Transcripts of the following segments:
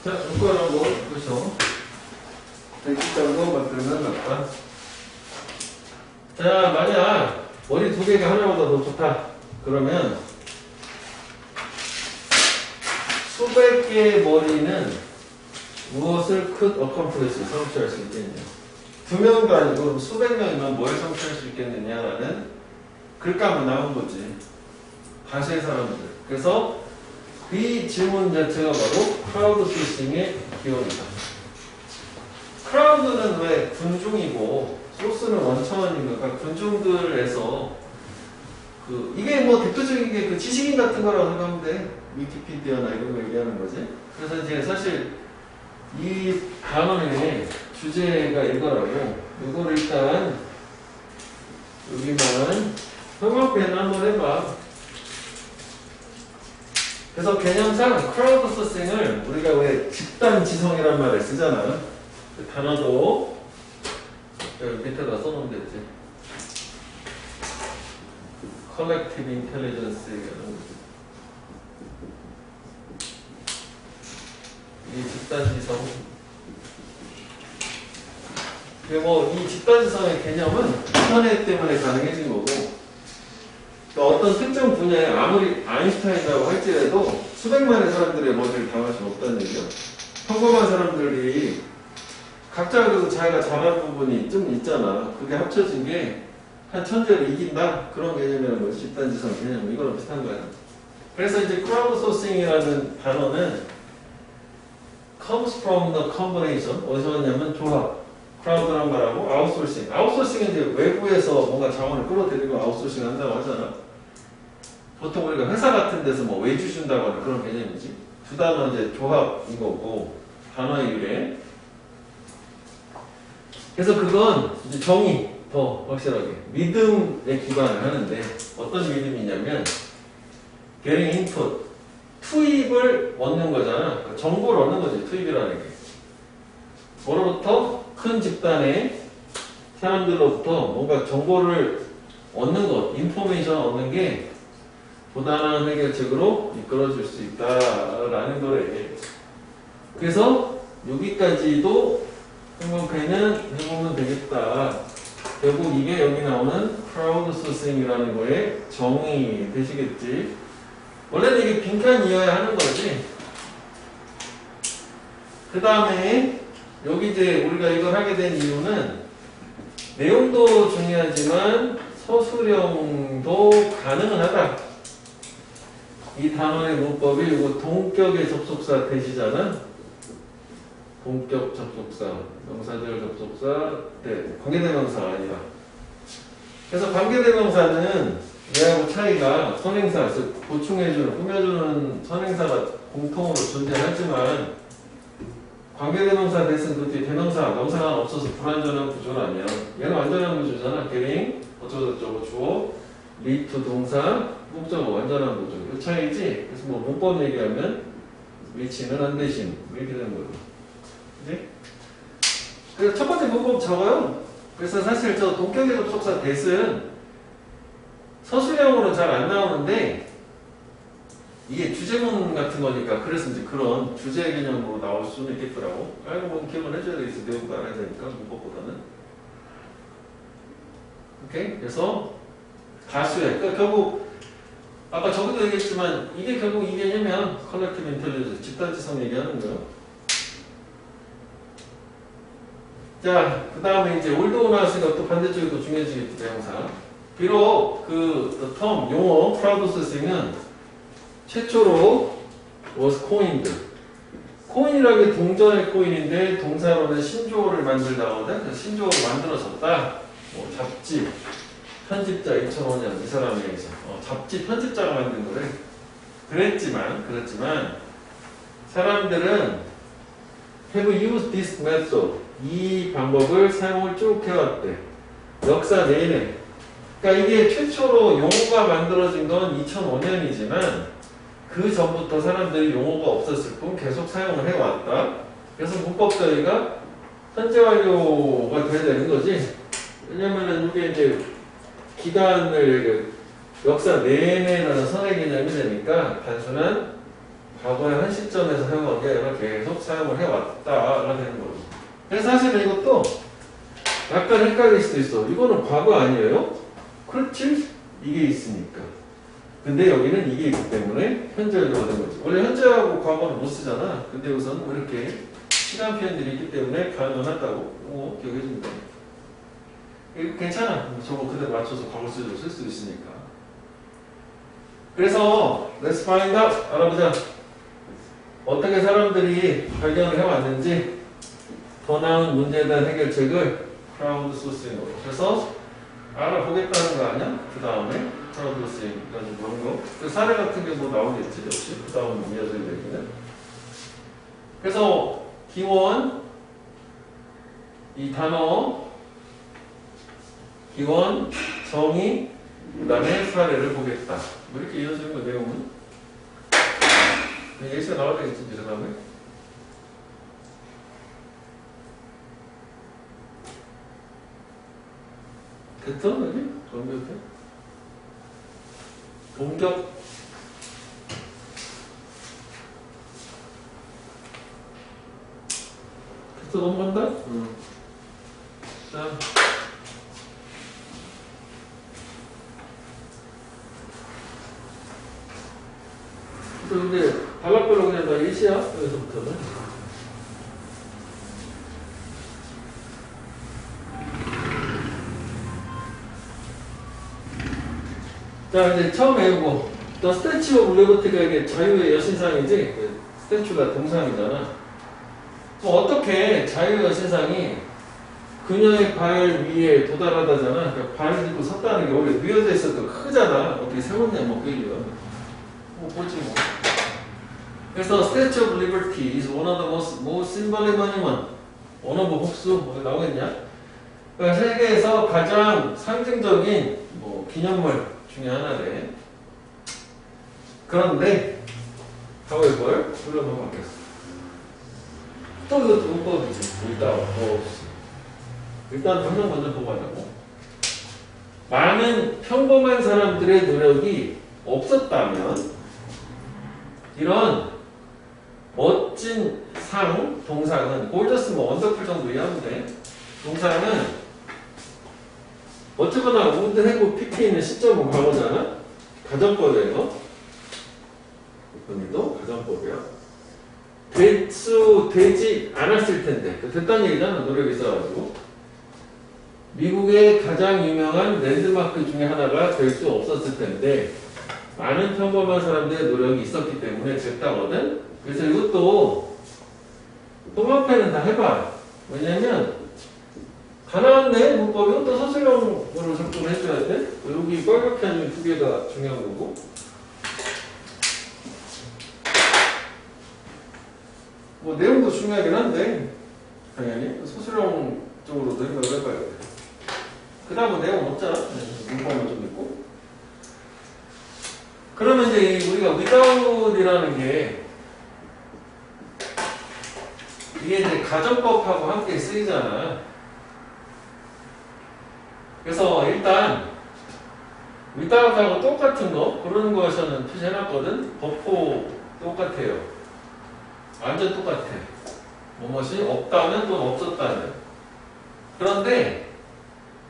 자, 손가락으로 그렇죠. 100개 정도 만들면 낫다. 자, 만약 머리 두 개가 하나보다 더 좋다. 그러면 수백 개의 머리는 무엇을 could accomplish, 성취할 수 있겠느냐. 두 명도 아니고 수백 명이면 뭘 성취할 수 있겠느냐라는 글감이 나온 거지. 다수의 사람들. 그래서 이 질문 자체가 바로 크라우드 소싱의 기원이다. 크라우드는 왜 군중이고 소스는 원천원인 거니까 군중들에서 이게 뭐 대표적인 게 그 지식인 같은 거라고 생각하면 돼. 위키피디아나 이런 거 얘기하는 거지. 그래서 이제 사실 이 단원의 주제가 이거라고. 이거를 일단 여기만 형광펜 한번 해봐. 그래서 개념상 크라우드 소싱을 우리가 왜 집단 지성이란 말을 쓰잖아. 그 단어도 여기 밑에다 써놓으면 되지. 컬렉티브 인텔리전스 얘기하는 거지. 이 집단 지성. 이 집단 지성의 개념은 인터넷 때문에 가능해진 거고. 어떤 특정 분야에 아무리 아인슈타인이라고 할지라도 수백만의 사람들의 머리를 당할 수는 없다는 얘기죠. 평범한 사람들이 각자 그래도 자기가 잘하는 부분이 좀 있잖아. 그게 합쳐진 게 한 천재를 이긴다? 그런 개념이라는 거지. 집단지성 개념. 이거랑 비슷한 거야. 그래서 이제 크라우드 소싱이라는 단어는 comes from the combination. 어디서 왔냐면 조합. 크라우드란 말하고 아웃소싱. 아웃소싱은 이제 외부에서 뭔가 자원을 끌어들이고 아웃소싱 한다고 하잖아. 보통 우리가 회사 같은 데서 뭐 외주 준다거나 그런 개념이지. 두 단어 이제 조합인 거고, 단어의 유래. 그래서 그건 이제 정의, 더 확실하게. 믿음에 기반을 하는데, 어떤 믿음이냐면, getting input. 투입을 얻는 거잖아. 그러니까 정보를 얻는 거지, 투입이라는 게. 뭐로부터? 큰 집단의 사람들로부터 뭔가 정보를 얻는 것, 인포메이션 얻는 게 보다는 해결책으로 이끌어줄 수 있다라는 거래. 그래서 여기까지도 형광펜은 해보면 되겠다. 결국 이게 여기 나오는 크라우드 소싱이라는 거에 정의 되시겠지. 원래는 이게 빈칸 이어야 하는 거지. 그 다음에 여기 이제 우리가 이걸 하게 된 이유는 내용도 중요하지만 서술형도 가능은 하다. 이 단어의 문법이 이거 동격의 접속사 대시잖아. 동격 접속사, 명사절 접속사, 관계대명사가 아니라. 그래서 관계대명사는 얘하고 차이가 선행사, 즉 보충해주는, 꾸며주는 선행사가 공통으로 존재하지만 관계대명사 대신 그 뒤에 대명사, 명사가 없어서 불완전한 구조라면 얘는 완전한 구조잖아. getting, 어쩌고저쩌고 주어, lead to 동사, 목적어 완전한 구조. 이 차이지? 그래서 뭐 문법 얘기하면 위치는 안 대신 이렇게 되는 거예요. 그지? 그래서 첫 번째 문법 적어요. 그래서 사실 저 동격의 접속사 대은 서술형으로 잘 안 나오는데 이게 주제문 같은 거니까 그래서 이제 그런 주제 개념으로 나올 수는 있겠더라고. 알고 보면 기억을 해줘야 되겠어. 내용도 알아야 되니까 문법보다는. 오케이? 그래서 다수의. 그러니까 결국 아까 저기도 얘기했지만 이게 결국 이 개념이면 컬렉티브 인텔리전스, 집단지성 얘기하는 거예요. 자, 그 다음에 이제 올드오 나왔으니까 또 반대쪽이 또 중요해지겠지, 대명사. 비록 그 term, 용어, 크라우드 소싱은 최초로 was coined. 코인이라는 게 동전의 코인인데 동사로는 신조어를 만들다가 그래서 신조어를 만들어졌다. 뭐 잡지, 편집자 2005년 이 사람에 의해서 잡지 편집자가 만든 거래. 그랬지만 사람들은 have used this method. 이 방법을 사용을 쭉 해왔대. 역사 내내. 그러니까 이게 최초로 용어가 만들어진 건 2005년이지만 그 전부터 사람들이 용어가 없었을 뿐 계속 사용을 해왔다. 그래서 문법 저희가 현재 완료가 돼야 되는 거지. 왜냐면은 이게 이제 기간을 역사 내내라는 선의 개념이 되니까 단순한 과거의 한 시점에서 해온 게 아니라 계속 사용을 해왔다가 되는 거죠. 그래서 사실은 이것도 약간 헷갈릴 수도 있어. 이거는 과거 아니에요? 그렇지? 이게 있으니까. 근데 여기는 이게 있기 때문에 현재로 된 거지. 원래 현재하고 과거는 못 쓰잖아. 근데 우선 이렇게 시간 표현들이 있기 때문에 가능하다고 기억해 줍니다. 이거 괜찮아. 저거 그대로 맞춰서 과거 쓰기로 쓸 수 있으니까. 그래서 let's find out. 알아보자. 어떻게 사람들이 발견을 해왔는지 더 나은 문제에 대한 해결책을 크라우드 소싱으로. 그래서 알아보겠다는 거 아니야? 그 다음에 크라우드 소싱 가지고 그런 거. 그 사례 같은 게 뭐 나오겠지 역시. 그 다음 이어질 얘기는. 그래서 기원 이 단어 기원 정의 그 다음에 사례를 보겠다. 뭐 이렇게 이어지는 거 내용은 예시가 나와야 되겠지 그 다음에. 됐어? 여기? 공격해? 공격 됐어? 넘어간다? 응. 자 근데 단락별로 그냥 다 예시야 여기서부터는. 자 이제 처음에 이거 The Statue of Liberty가 이게 자유의 여신상이지 스태츄가 동상이잖아. 어떻게 자유의 여신상이 그녀의 발 위에 도달하다잖아. 그러니까 발을 들고 섰다는 게 원래 뉘어져 있어도 크잖아. 어떻게 세웠냐 뭐 그게요. 뭐 보지 뭐. 그래서 Statue of Liberty is one of the most symbolic monument. 원어브 복수 뭐 나오겠냐? 그러니까 세계에서 가장 상징적인 뭐 기념물 중에 하나래. 그런데 however 물론 바뀌었어. 또 이것도 문법이지. 일단 방금 먼저 보고 하자고. 많은 평범한 사람들의 노력이 없었다면 이런 멋진 상, 동상은 골저스 뭐 원더풀 정도 이해하면 돼. 동상은 어쨌거나 우드 해고 PK는 시점은 과거잖아. 가정법이에요. 이번에도 가정법이야. 되지 않았을 텐데 됐다는 얘기잖아. 노력이 있어가지고 미국의 가장 유명한 랜드마크 중에 하나가 될 수 없었을 텐데 많은 평범한 사람들의 노력이 있었기 때문에 됐다거든. 그래서 이것도 통합회는 다 해봐. 왜냐면 다 나왔네 문법이. 이것도 서술형으로 접근을 해줘야 돼. 여기 빨갛게 하는 두 개가 중요한 거고. 뭐 내용도 중요하긴 한데 당연히 서술형 쪽으로도 생각을 해봐야 돼. 그 다음은 내용 없잖아. 문법만 좀 있고. 그러면 이제 우리가 without이라는 게 이게 이제 가정법하고 함께 쓰이잖아. 그래서 일단 without하고 똑같은 거 그런 거에서는 표시해놨거든. 법호 똑같아요. 완전 똑같아. 뭐뭇이 없다면 또 없었다면. 그런데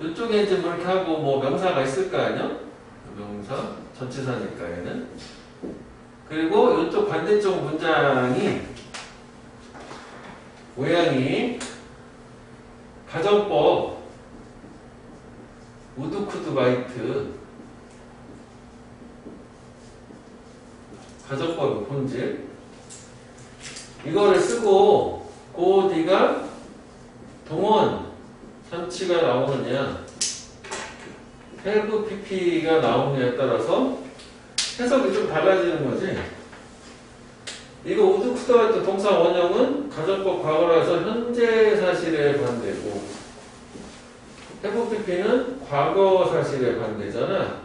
이쪽에 이제 뭐 이렇게 하고 뭐 명사가 있을 거 아니야? 명사 전치사니까 얘는. 그리고 이쪽 반대쪽 문장이 모양이 가정법 우드쿠드 바이트 가정법의 본질 이거를 쓰고 고디가 동원 선치가 나오느냐 have pp가 나오느냐에 따라서 해석이 좀 달라지는 거지. 이거 우드쿠드 바이트 동사 원형은 가정법 과거라서 현재 사실에 반대고 have pp는 과거 사실에 반대잖아.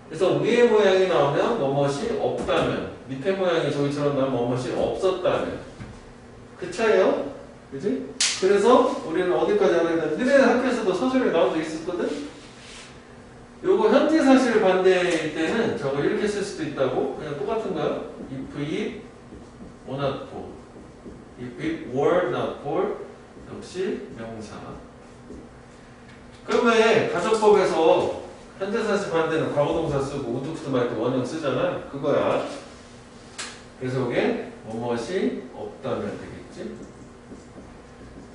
그래서 위의 모양이 나오면 뭐뭇이 없다면 밑에 모양이 저기처럼 나오면 뭐뭇이 없었다면 그 차이요. 그지? 그래서 우리는 어디까지 알아야 되는데 너네 학교에서도 서술에 나온 적 있었거든? 요거 현재 사실 반대일 때는 저거 이렇게 쓸 수도 있다고. 그냥 똑같은 거야. if or not for. if it were not for 역시 명사. 그러면 가정법에서 현재사실 반대는 과거동사 쓰고 우드쿠드말 때 원형 쓰잖아. 그거야. 그래서 이게 뭐뭇이 없다면 되겠지.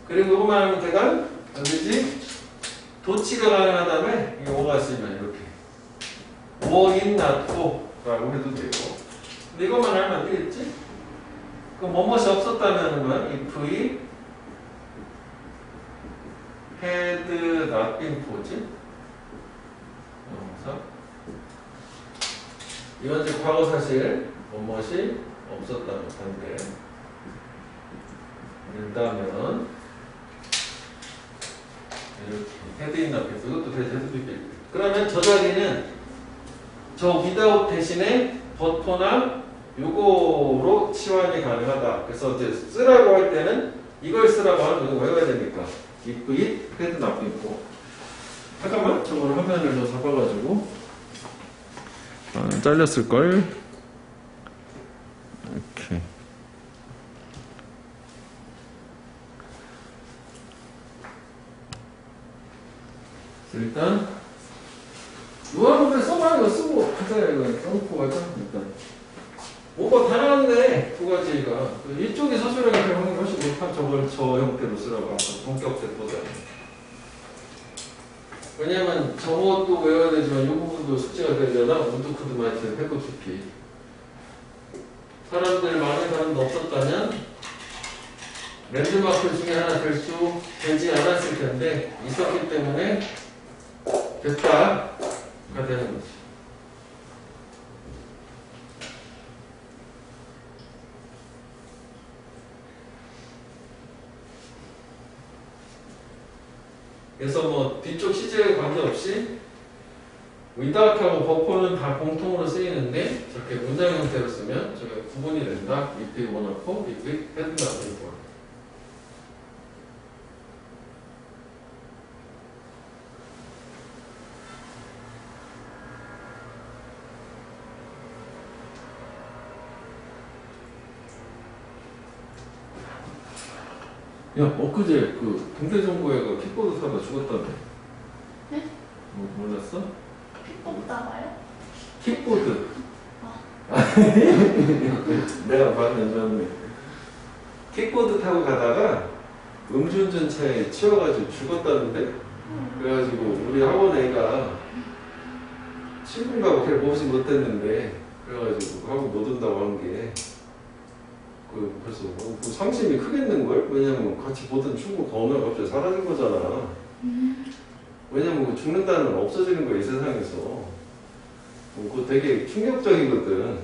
그리고 이거만 하면 내가 어디지? 도치가 가능하다면 이게 뭐가 쓰면 이렇게 were it not for 라고 해도 되고. 근데 이것만 하면 안 되겠지? 그럼 뭐뭇이 없었다면 건 if it had not been for지. 명사. 이건 이제 과거 사실 뭐뭇이 없었다는 건데 된다면 이렇게 헤드 인너피스 이것도 해도 있겠고. 그러면 저 자리는 저 without 대신에 but나 요거로 치환이 가능하다. 그래서 이제 쓰라고 할 때는 이걸 쓰라고 하면 이거 외워야 되니까 if it had not been for. 잠깐만 저걸 화면을 더 잡아가지고 잘렸을걸. 이렇게 일단 요한번에 써봐. 이거 쓰고 가자. 이거 써놓고 가자. 일단 뭐가 다 나왔네. 두 가지가 이쪽이 서술형이 형이 훨씬 못한 저걸 저 형태로 쓰라고 아까 본격 때보다. 왜냐면 저것도 외워야 되지만 이 부분도 숙제가 되잖아. 우드쿠드 마이트 패커피피. 사람들 많은 사람도 없었다면 랜드마크 중에 하나 되지 않았을 텐데 있었기 때문에 됐다가 되는 거지. 그래서 뭐 뒤쪽 시제에 관계없이 without하고 버퍼는 다 공통으로 쓰이는데 저렇게 문장 형태로 쓰면 저게 구분이 된다. if it were not for, if it had not been for. 야, 엊그제 그 동대정부회가 킥보드 타다 죽었다며. 네? 뭐, 몰랐어? 킥보드 따봐요? 킥보드. 내가 봤는 줄 킥보드 타고 가다가 음주운전 차에 치여가지고 죽었다는데? 그래가지고 우리 학원 애가 친구인가 뭐 보지 못했는데 그래가지고 학원 못 온다고 한 게 벌써 그 상심이 크겠는걸? 왜냐면 같이 보던 친구가 오늘 갑자기 사라진 거잖아. 왜냐면 죽는다는 건 없어지는 거야 이 세상에서. 그거 되게 충격적이거든.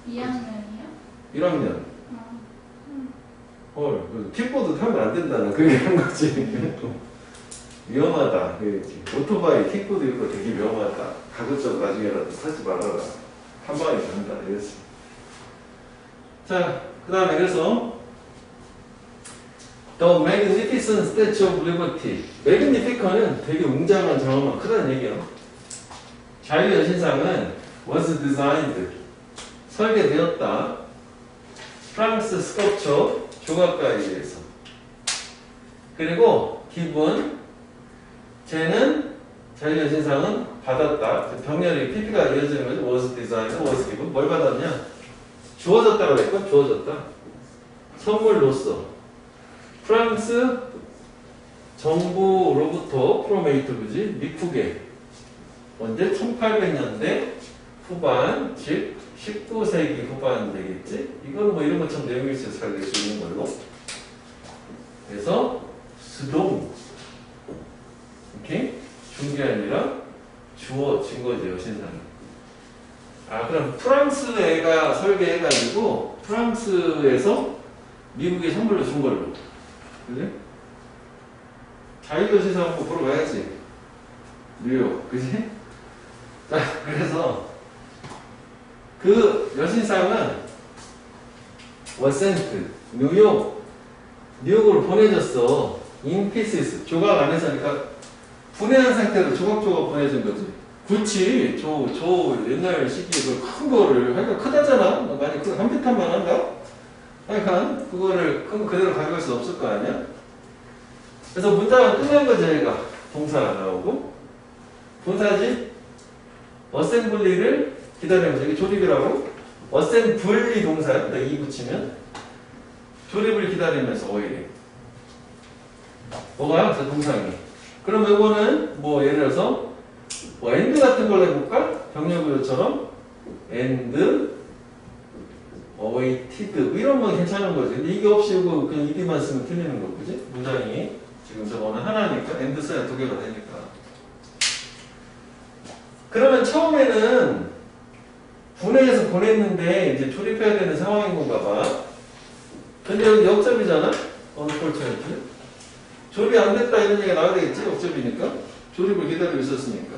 2학년이요? 1학년. 헐, 킥보드 타면 안 된다는 그게 한 거지. 위험하다. 오토바이, 킥보드 이런 거 되게 위험하다. 가급적 나중에라도 타지 말아라. 한 방에 간다. 이랬어. 자, 그 다음에 그래서 The Magnificent Statue of Liberty. Magnificent은 되게 웅장한 장엄한 크다는 얘기야. 자유여신상은 was designed. 설계되었다. 프랑스 스culpture 조각가에 의해서. 그리고 기본 쟤는 자유여신상은 받았다. 병렬이 PP가 이어지는 거죠. was designed, was given. 뭘 받았냐? 주어졌다고 했고 주어졌다. 선물로서 프랑스 정부로부터 프로메이트 그지 미국에 언제 1800년대 후반 즉 19세기 후반 되겠지. 이건 뭐 이런 것처럼 내용이 있어서 잘 낼 수 있는 걸로. 그래서 수동 이렇게 준 게 아니라 주어진 거죠. 여신상이. 아, 그럼 프랑스 애가 설계해가지고 프랑스에서 미국에 선물로 준 걸로. 그래? 자유도시상 한번 보러 가야지. 뉴욕, 그지? 자, 그래서 그 여신상은 워센트, 뉴욕으로 보내졌어. In pieces, 조각 안에서니까 분해한 상태로 조각조각 보내준 거지. 그치. 저 옛날 시기에 큰 거를 하니까 크다잖아. 많이 한 피탄만 한가? 그러니까 그거를 그대로 가져갈 수 없을 거 아니야? 그래서 문장은 끝난 거죠, 얘가. 동사가 나오고. 분사지? 어셈블리를 기다리면서, 이게 조립이라고? 어셈블리 동사야. 이 붙이면. 조립을 기다리면서 오일이. 뭐가? 저 동상이. 그럼 이거는 뭐 예를 들어서 뭐 and 같은 걸 해볼까? 병렬구조처럼 and awaited 뭐 이런 건 괜찮은 거지. 근데 이게 없이 이거 그냥 ed만 쓰면 틀리는 거, 그지? 문장이 지금 저거는 하나니까 and 써야 두 개가 되니까. 그러면 처음에는 분해해서 보냈는데 이제 조립해야 되는 상황인 건가 봐. 근데 여기 역접이잖아? unfortunately. 조립이 안 됐다 이런 얘기가 나와야 되겠지? 역접이니까. 조립을 기다리고 있었으니까.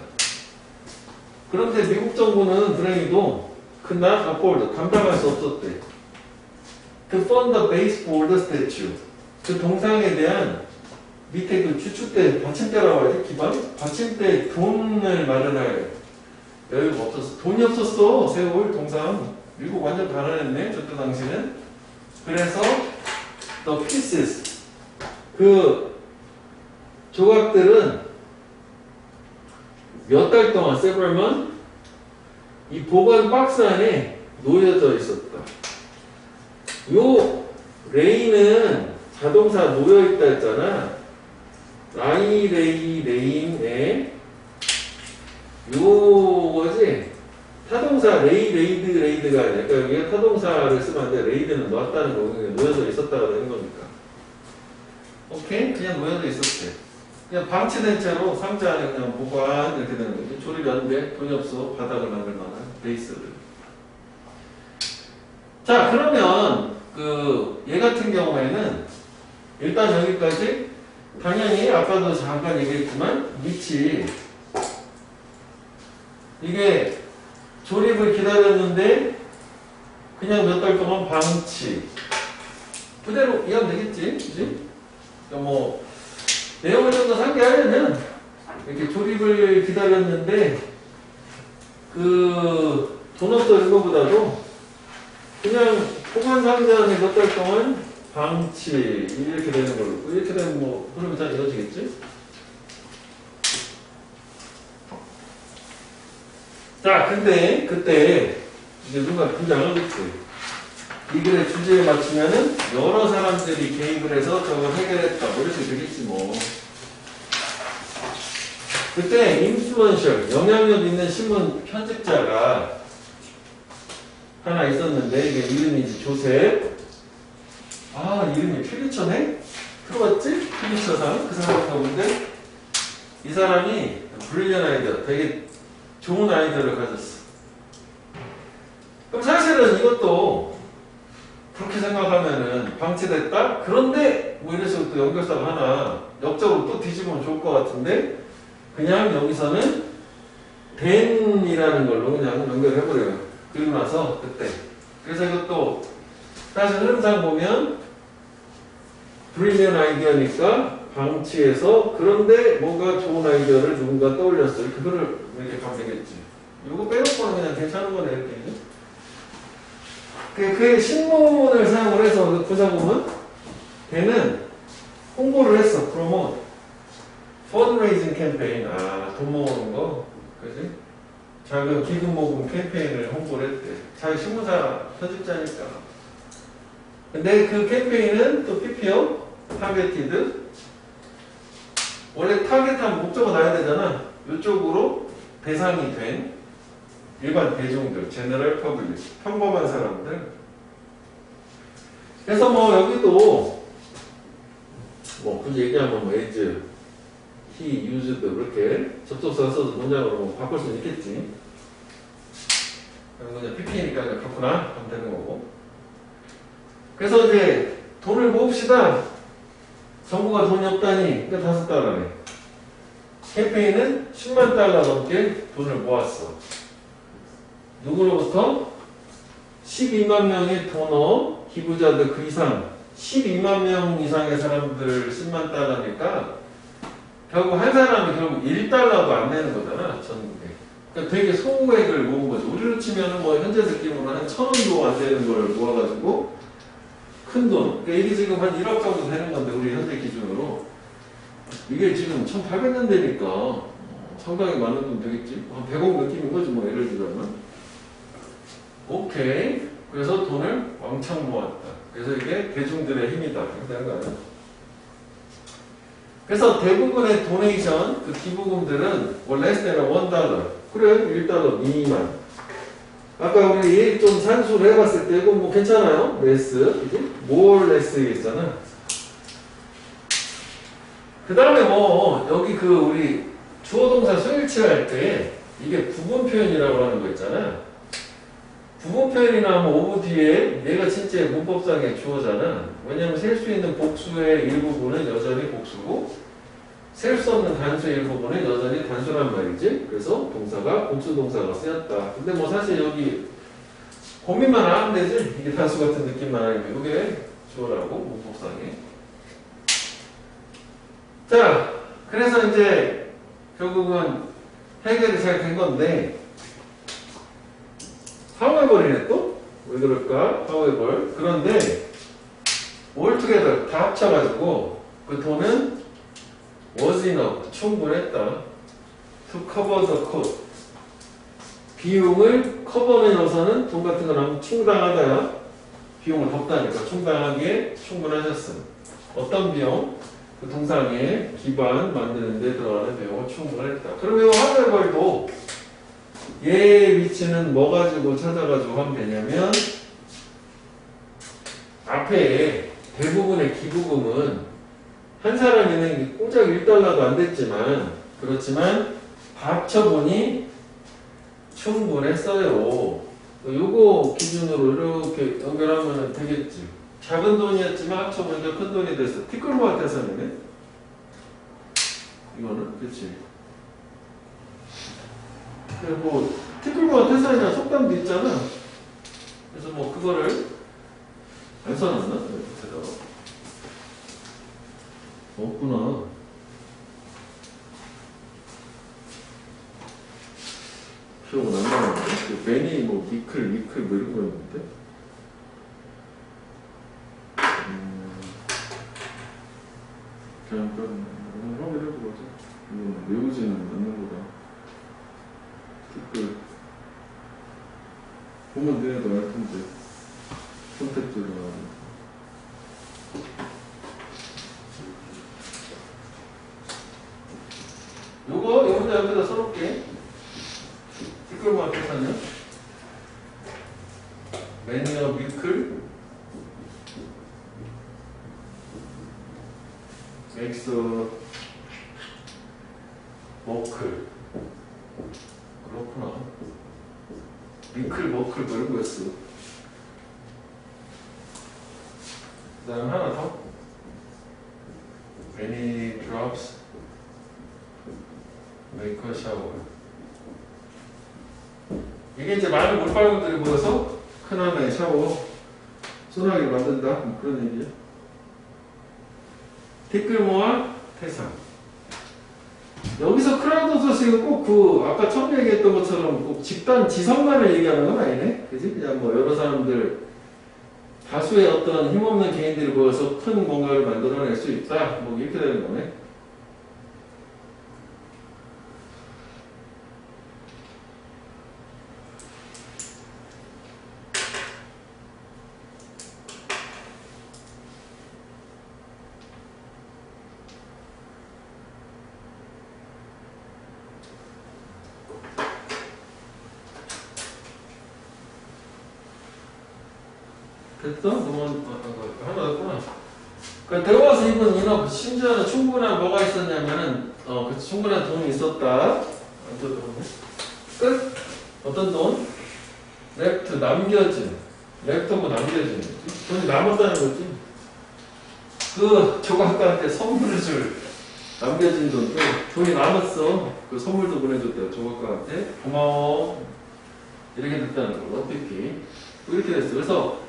그런데 미국 정부는 불행히도 그날 afford, 감당할 수 없었대. To fund the base for the statue. 그 동상에 대한 밑에 그 주축대, 받침대라고 하지? 기반? 받침대 돈을 마련할 여유가 없었어. 돈이 없었어. 세월 동상. 미국 완전 가난했네. 저때 당시는. 그래서 the pieces. 그 조각들은 몇 달 동안 several months 이 보관 박스 안에 놓여져 있었다. 요 레인은 자동사 놓여있다 했잖아. 레인에 요거지 타동사 레이드가 아니라 그러니까 여기가 타동사를 쓰면 안 돼. 레이드는 놓았다는 거 놓여져 있었다가 되는 거니까. 오케이? 그냥 놓여져 있었대. 그냥 방치된 채로 상자 안에 그냥 보관 이렇게 되는 거지. 조립이 안 돼. 돈이 없어. 바닥을 만들 만한 베이스를. 자, 그러면 얘 같은 경우에는 일단 여기까지 당연히 아까도 잠깐 얘기했지만 밑이 이게 조립을 기다렸는데 그냥 몇 달 동안 방치. 그대로 이해하면 되겠지? 그치? 그러니까 뭐 내용을 좀 더 상기하려면 이렇게 조립을 기다렸는데 돈 없어진 것보다도 그냥 보관 상자 안에 몇 달 동안 방치 이렇게 되는 걸로 이렇게 되면 뭐 흐름이 잘 이어지겠지? 자, 근데 그때 이제 누가 등장하겠지. 이 글의 주제에 맞추면은 여러 사람들이 개입을 해서 저걸 해결했다. 뭐 이렇게 되겠지 뭐. 그때 인플루언셜, 영향력 있는 신문 편집자가 하나 있었는데 이게 이름이 조셉. 아, 이름이 필리처네? 들어봤지? 필리처상. 그 사람 가본데 이 사람이 브릴리언 아이디어, 되게 좋은 아이디어를 가졌어. 그럼 사실은 이것도 그렇게 생각하면은 방치됐다? 그런데 뭐 이런 식으로 또 연결사가 하나 역적으로 또 뒤집으면 좋을 것 같은데 그냥 여기서는 then이라는 걸로 그냥 연결해버려요. 그리고 나서 그때. 그래서 이것도 사실 흐름상 보면 브릴리언 아이디어니까 방치해서 그런데 뭔가 좋은 아이디어를 누군가 떠올렸어요. 그거를 이렇게 가면 되겠지. 이거 빼놓고는 그냥 괜찮은 거네 이렇게. 그 신문을 사용을 해서 보자 보면 걔는 홍보를 했어. 프로모트. 펀드레이징 캠페인. 아, 돈 모으는 거. 그지? 작은 기금 모금 캠페인을 홍보를 했대. 자기 신문사 편집자니까. 근데 그 캠페인은 또 PPO, 타겟티드. 원래 타겟한 목적은 나야 되잖아. 이쪽으로 대상이 된 일반 대중들, 제너럴 퍼블릭, 평범한 사람들. 그래서 뭐 여기도 뭐 굳이 얘기하면 뭐 as, he, used 그렇게 접속사가 써서 문장으로 뭐 바꿀 수는 있겠지. 그냥 PP니까 그렇구나 하면 되는 거고. 그래서 이제 돈을 모읍시다. 정부가 돈이 없다니. 그러니까 $5네. 캠페인은 $10만 넘게 돈을 모았어. 누구로부터? 12만 명의 도너, 기부자들 그 이상, 12만 명 이상의 사람들 10만 달러니까 결국 한 사람이 결국 $1도 안 내는 거잖아, 전국에. 그러니까 되게 소액을 모은 거죠. 우리로 치면은 뭐 현재 느낌으로 한 1,000원도 안 되는 걸 모아가지고 큰 돈. 그러니까 이게 지금 한 1억 정도 되는 건데, 우리 현재 기준으로. 이게 지금 1800년대니까 상당히 많은 돈 되겠지. 한 100억 느낌인 거지, 뭐, 예를 들자면. 오케이. 그래서 돈을 왕창 모았다. 그래서 이게 대중들의 힘이다. 이렇게 되는 거 아니야? 그래서 대부분의 도네이션, 그 기부금들은 원래 less than $1. 그래, $1 미만. 아까 우리 좀 산수를 해봤을 때 이거 뭐 괜찮아요? less, 그지? more less 있잖아. 그 다음에 뭐 여기 그 우리 주어동사 수일치할 때 이게 부분 표현이라고 하는 거 있잖아. 부분 표현이나 뭐 오브 뒤에 얘가 진짜 문법상의 주어잖아. 왜냐면 셀 수 있는 복수의 일부분은 여전히 복수고 셀 수 없는 단수의 일부분은 여전히 단수란 말이지. 그래서 동사가 복수 동사가 쓰였다. 근데 뭐 사실 여기 고민만 안 하면 되지. 이게 단수 같은 느낌만 아니면 이게 주어라고 문법상에. 자, 그래서 이제 결국은 해결이 잘 된 건데 however이네 또? 왜 그럴까? however. 그런데 altogether 다 합쳐가지고 그 돈은 was enough 충분했다. to cover the cost. 비용을 커버면서는 돈 같은 거 나오면 충당하다야. 비용을 덮다니까 충당하기에 충분하셨음. 어떤 비용? 그 동상의 기반 만드는 데 들어가는 비용을 충분했다. 그러면 however도 얘의 위치는 뭐 가지고 찾아가지고 하면 되냐면 앞에 대부분의 기부금은 한 사람이 는 공작 1달러도 안 됐지만 그렇지만 합쳐보니 충분했어요. 요거 기준으로 이렇게 연결하면 되겠지. 작은 돈이었지만 합쳐보니까 큰 돈이 됐어. 티끌모아 태산이네. 이거는 그렇지. 뭐 티끌모아 태산이나 속담도 있잖아. 그래서 뭐 그거를 안 써놨나? 밑에다가 없구나. 기억은 안 나는데. 매니 뭐 미클 뭐 이런 거였는데. 그냥 확인해보자. 이건 외우지는 않는 거다. 티끌 보면 되네도 알 텐데. 선택지로 나오는. 요거 여기다 여기다 써놓을게. 티끌만 계산은 매니어 미클 맥스 머클. 그렇구나. 미클 머클 뭐 이런 거였어. 그 다음 하나 더. Many drops make a shower. 이게 이제 많은 물방울들이 모여서 큰 하나의 샤워 소나기 만든다. 뭐 그런 얘기야. 티끌 모아 태산. 여기서 크라우드 소스가 꼭 그 아까 처음 얘기했던 것처럼 꼭 집단 지성만을 얘기하는 건 아니네. 그지? 그냥 뭐 여러 사람들 다수의 어떤 힘없는 개인들이 모여서 큰 뭔가를 만들어낼 수 있다. 뭐 이렇게 되는 거네. 됐어? 하나 더구나. 그 대화에서 입은 인업 심지어는 충분한 뭐가 있었냐면은 그 충분한 돈이 있었다. 끝. 어떤 돈? 렉트 남겨진. 렉트고 남겨진. 돈이 남았다는 거지. 그 조각가한테 선물을 줄 남겨진 돈. 돈이 남았어. 그 선물도 보내줬대요. 조각가한테. 고마워. 이렇게 됐다는 거. 어떻게? 이렇게 됐어. 그래서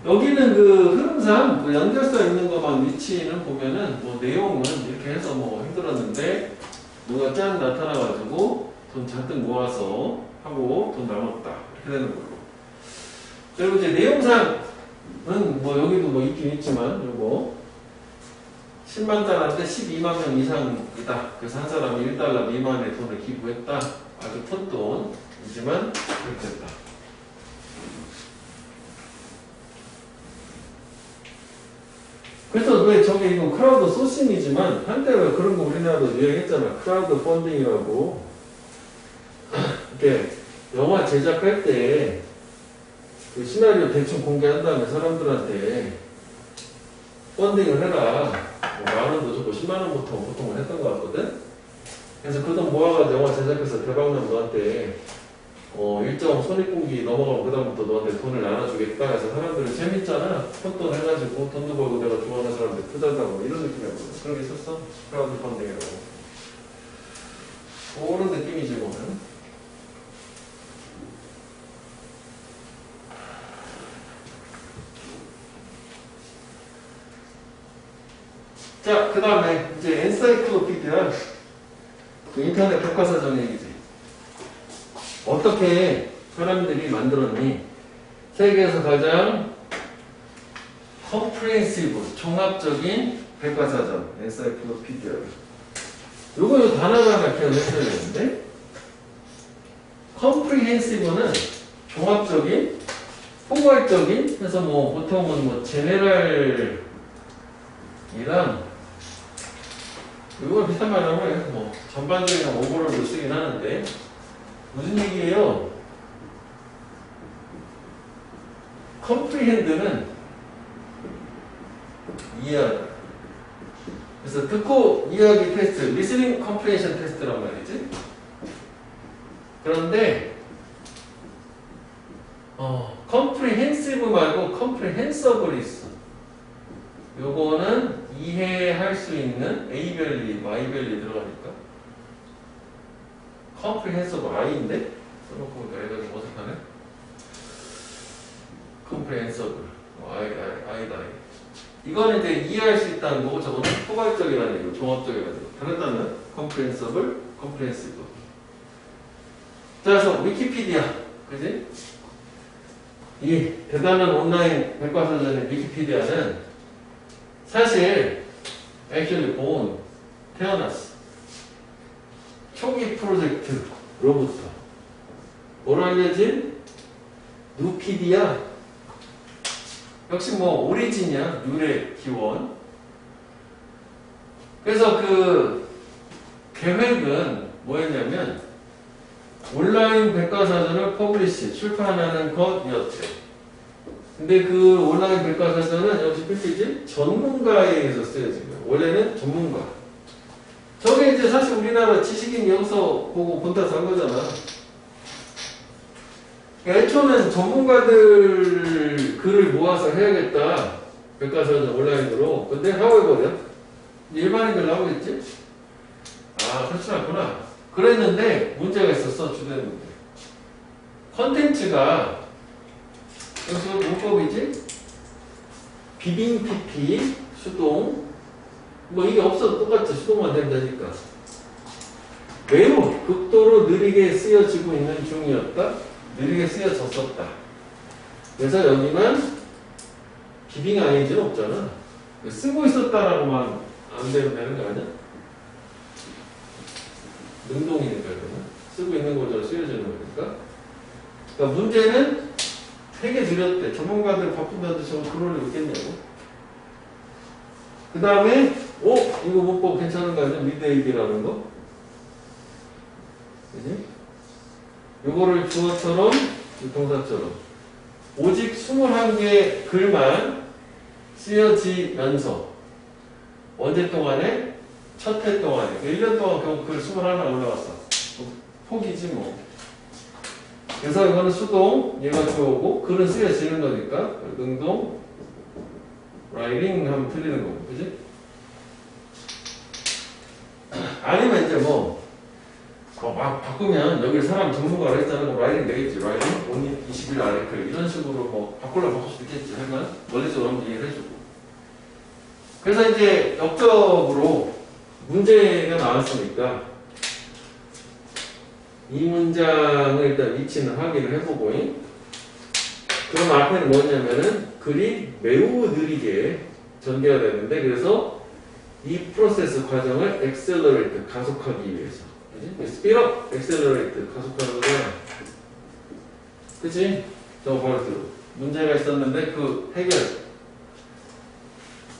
여기는 그 흐름상 뭐 연결성 있는 것만 위치는 보면은 뭐 내용은 이렇게 해서 뭐 힘들었는데 뭐가 짠 나타나가지고 돈 잔뜩 모아서 하고 돈 남았다 이렇게 되는 걸로. 그리고 이제 내용상 뭐 여기도 뭐 있긴 있지만 요거 10만 달러인데 12만 명 이상이다. 그래서 한 사람이 1달러 미만의 돈을 기부했다. 아주 큰 돈이지만 그렇게 됐다. 그래서 왜 저게 이거 크라우드 소싱이지만 한때 왜 그런 거 우리나라도 유행했잖아. 크라우드 펀딩이라고. 이렇게 영화 제작할 때 그 시나리오 대충 공개한 다음에 사람들한테 펀딩을 해라. 뭐 10,000원도 주고 100,000원부터 보통은 했던 것 같거든. 그래서 그 돈 모아가지고 영화 제작해서 대박나면 너한테 일정 손익분기 넘어가면 그다음부터 너한테 돈을 나눠주겠다 해서 사람들은 재밌잖아. 푼돈 해가지고 돈도 벌고 내가 좋아하는 사람들 투자하고 이런 느낌이었거든. 그런 게 있었어. 크라우드 펀딩이라고. 그런 느낌이지 뭐는. 자, 그 다음에 이제 엔사이클로피디아 그 인터넷 교과서전 얘기지. 어떻게 사람들이 만들었니? 세계에서 가장 컴프레hensive, 종합적인 백과사전, 엔사이클로피디아. 요거 단어가 기억했어야 되는데, 컴프레hensive는 종합적인, 포괄적인, 해서 뭐 보통은 뭐 제네랄이랑 이거 비슷한 말이라고 해요. 뭐 전반적인 오버롤로 쓰긴 하는데 무슨 얘기예요? 컴프리헨드는 이해하다. 그래서 듣고 이해하기 테스트, 리스닝 컴프리헨션 테스트란 말이지. 그런데 컴프리헨시브 말고 컴프리헨서블이 있어. 요거는 이해할 수 있는 A밸리, Y밸리 들어가니까 comprehensive I인데? 써놓고 보니까 얘가 좀 어색하네. comprehensive I다. 이거는 이제 이해할 수 있다는 거고 저거는 포괄적이라는 얘기고 종합적이라는 얘기고 다른 단어는 comprehensible, comprehensive. 자, 그래서 위키피디아 그지? 이 대단한 온라인 백과사전의 위키피디아는 사실 actually 태어났어. 초기 프로젝트로부터 뭐로 알려진? 누피디아. 역시 뭐 오리진이야. 유래 기원. 그래서 그 계획은 뭐였냐면 온라인 백과사전을 퍼블리시 출판하는 것이었지. 근데 그 온라인 백과사전은 역시 필리지 전문가에 의해서 쓰여진 거예요. 원래는 전문가. 저게 이제 사실 우리나라 지식인 여기서 보고 본따서 한 거잖아. 그러니까 애초는 전문가들 글을 모아서 해야겠다. 백과사전 온라인으로. 근데 하고 해버려. 일반인들 나오겠지? 아, 그렇지 않구나. 그랬는데 문제가 있었어. 주된 문제. 컨텐츠가 여기서 문법이지? 비빙 PP, 수동. 뭐 이게 없어도 똑같지. 수동만 되면 되니까. 매우 극도로 느리게 쓰여지고 있는 중이었다. 느리게 쓰여졌었다. 그래서 여기만 비빙 ING는 없잖아. 쓰고 있었다라고만 안 되면 되는 거 아니야? 능동이니까 그러면. 쓰고 있는 거죠. 쓰여지는 거니까. 그러니까 문제는 되게 느렸대. 전문가들 바쁜다는데 저거 그럴 리 있겠냐고. 그 다음에 이거 문법 괜찮은 거 아니야? 미드에이디라는 거. 그지? 요거를 주어처럼 동사처럼 오직 21개 글만 쓰여지면서 언제 동안에? 첫 해 동안에. 1년 동안 겨우 글 21 올라왔어. 포기지 뭐. 그래서 이거는 수동, 얘가 주어고 글은 쓰여지는 거니까 능동, writing 하면 틀리는 거고, 그지? 아니면 이제 막 바꾸면 여기 사람 전문가를 했잖아. 그럼 writing 되겠지. writing, only 20일 안에 글 이런 식으로 뭐 바꾸려면 바꿀 수도 있겠지. 하면 원리적으로 한번 이해를 해주고. 그래서 이제 역적으로 문제가 나왔으니까 이 문장을 일단 위치는 확인을 해보고 그 그럼 앞에는 뭐냐면은 글이 매우 느리게 전개가 되는데 그래서 이 프로세스 과정을 accelerate 가속하기 위해서 그치? speed up, accelerate 가속하는 거잖아. 그치? 저 바로 들어. 문제가 있었는데 그 해결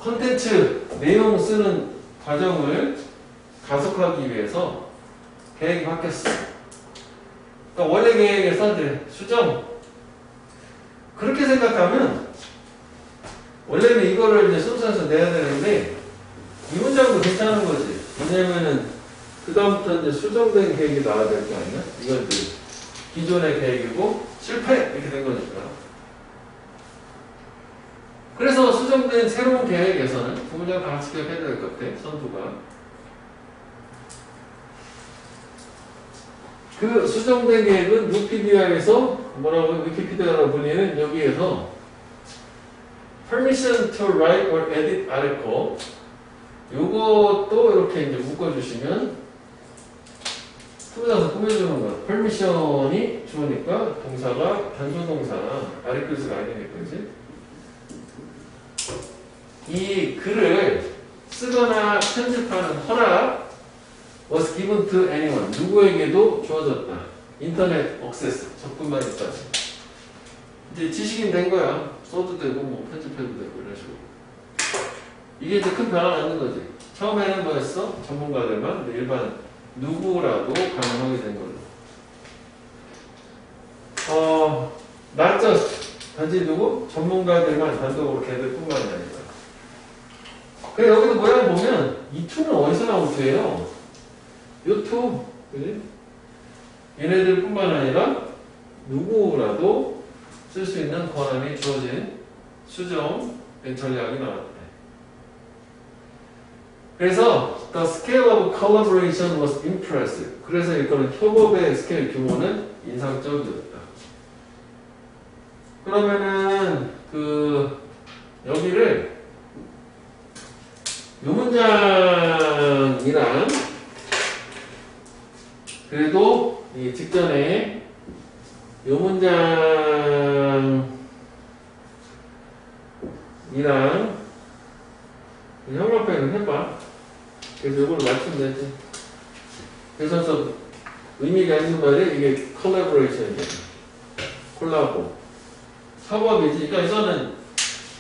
컨텐츠 내용 쓰는 과정을 가속하기 위해서 계획이 바뀌었어. 그러니까 원래 계획에서 이제 수정 그렇게 생각하면 원래는 이거를 이제 순서에서 내야 되는데 이 문장도 괜찮은 거지. 왜냐면은 그다음부터 이제 수정된 계획이 나와야 될 거 아니야? 이건 이제 기존의 계획이고 실패 이렇게 된 거니까. 그래서 수정된 새로운 계획에서는 두 문장 다 같이 기억해야 될 것 같아. 선두가. 그 수정된 계획은 위키피디아에서 뭐라고 위키피디아라고 불리는 여기에서 permission to write or edit article 요것도 이렇게 이제 묶어주시면 투부정사 꾸며주는 거야. permission이 주어니까 동사가 단순동사 articles가 아니니까 그지? 이 글을 쓰거나 편집하는 허락 was given to anyone. 누구에게도 주어졌다. 인터넷 액세스, 접근만 있다. 이제 지식인 된 거야. 써도 되고, 뭐, 편집해도 되고, 이런 식으로. 이게 이제 큰 변화가 있는 거지. 처음에는 뭐였어? 전문가들만, 일반 누구라도 가능하게 된 걸로. not just, 단지 누구? 전문가들만 단독으로 걔들뿐만이 아니라. 그래, 여기도 모양 보면, 이 to는 어디서 나온 to예요? 요 to, 그지? 얘네들 뿐만 아니라 누구라도 쓸 수 있는 권한이 주어진 수정 전략이 나왔대. 그래서 the scale of collaboration was impressive. 그래서 이거는 협업의 스케일 규모는 인상적이었다. 그러면은 여기를 요 문장이랑 그래도 이 직전에 요 문장이랑 형광펜을 해봐. 그래서 이걸 맞추면 되지. 그래서 의미가 있는 말이 이게 콜라보레이션이야. 콜라보. 협업이지. 그러니까 이거는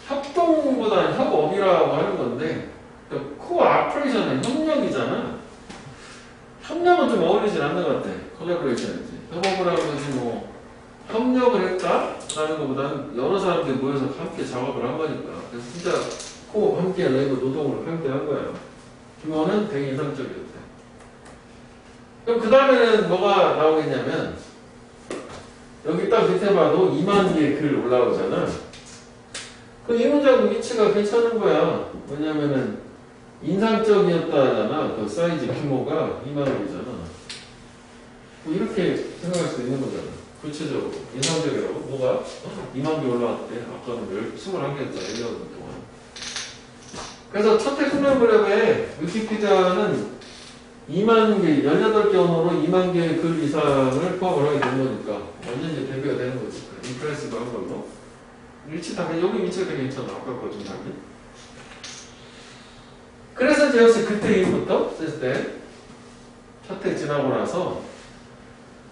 협동보다는 협업이라고 하는 건데 코어퍼레이션은 협력이잖아. 협력은 좀 어울리진 않는 것 같아. 콜라보레이션이지. 협업을 하고 이제 뭐 협력을 했다라는 것보다는 여러 사람들이 모여서 함께 작업을 한 거니까. 그래서 진짜 코어 함께 레이버 노동으로 함께 한 거야. 규모는 되게 인상적이었대. 그럼 그 다음에는 뭐가 나오겠냐면 여기 딱 밑에 봐도 2만 개의 글 올라오잖아. 그 이 문장 위치가 괜찮은 거야. 왜냐면은 인상적이었다잖아. 그 사이즈 규모가 2만 원이잖아. 뭐 이렇게 생각할 수 있는 거잖아. 구체적으로. 인상적이라고. 뭐가? 2만 개 올라왔대. 아까는 21개였잖아. 1년 동안. 그래서 첫해 숙련무렵에 위키피디아는 2만 개, 18개 언어로 2만 개의 글 이상을 포함을 하게 된 거니까 완전히 대비가 되는 거지. 임프레시브 한 걸로. 위치 다, 여기 위치가 되게 괜찮아. 아까 거 좀 달리. 그래서 이제 역시 그때 이후부터 쓸 때, 첫 해 지나고 나서,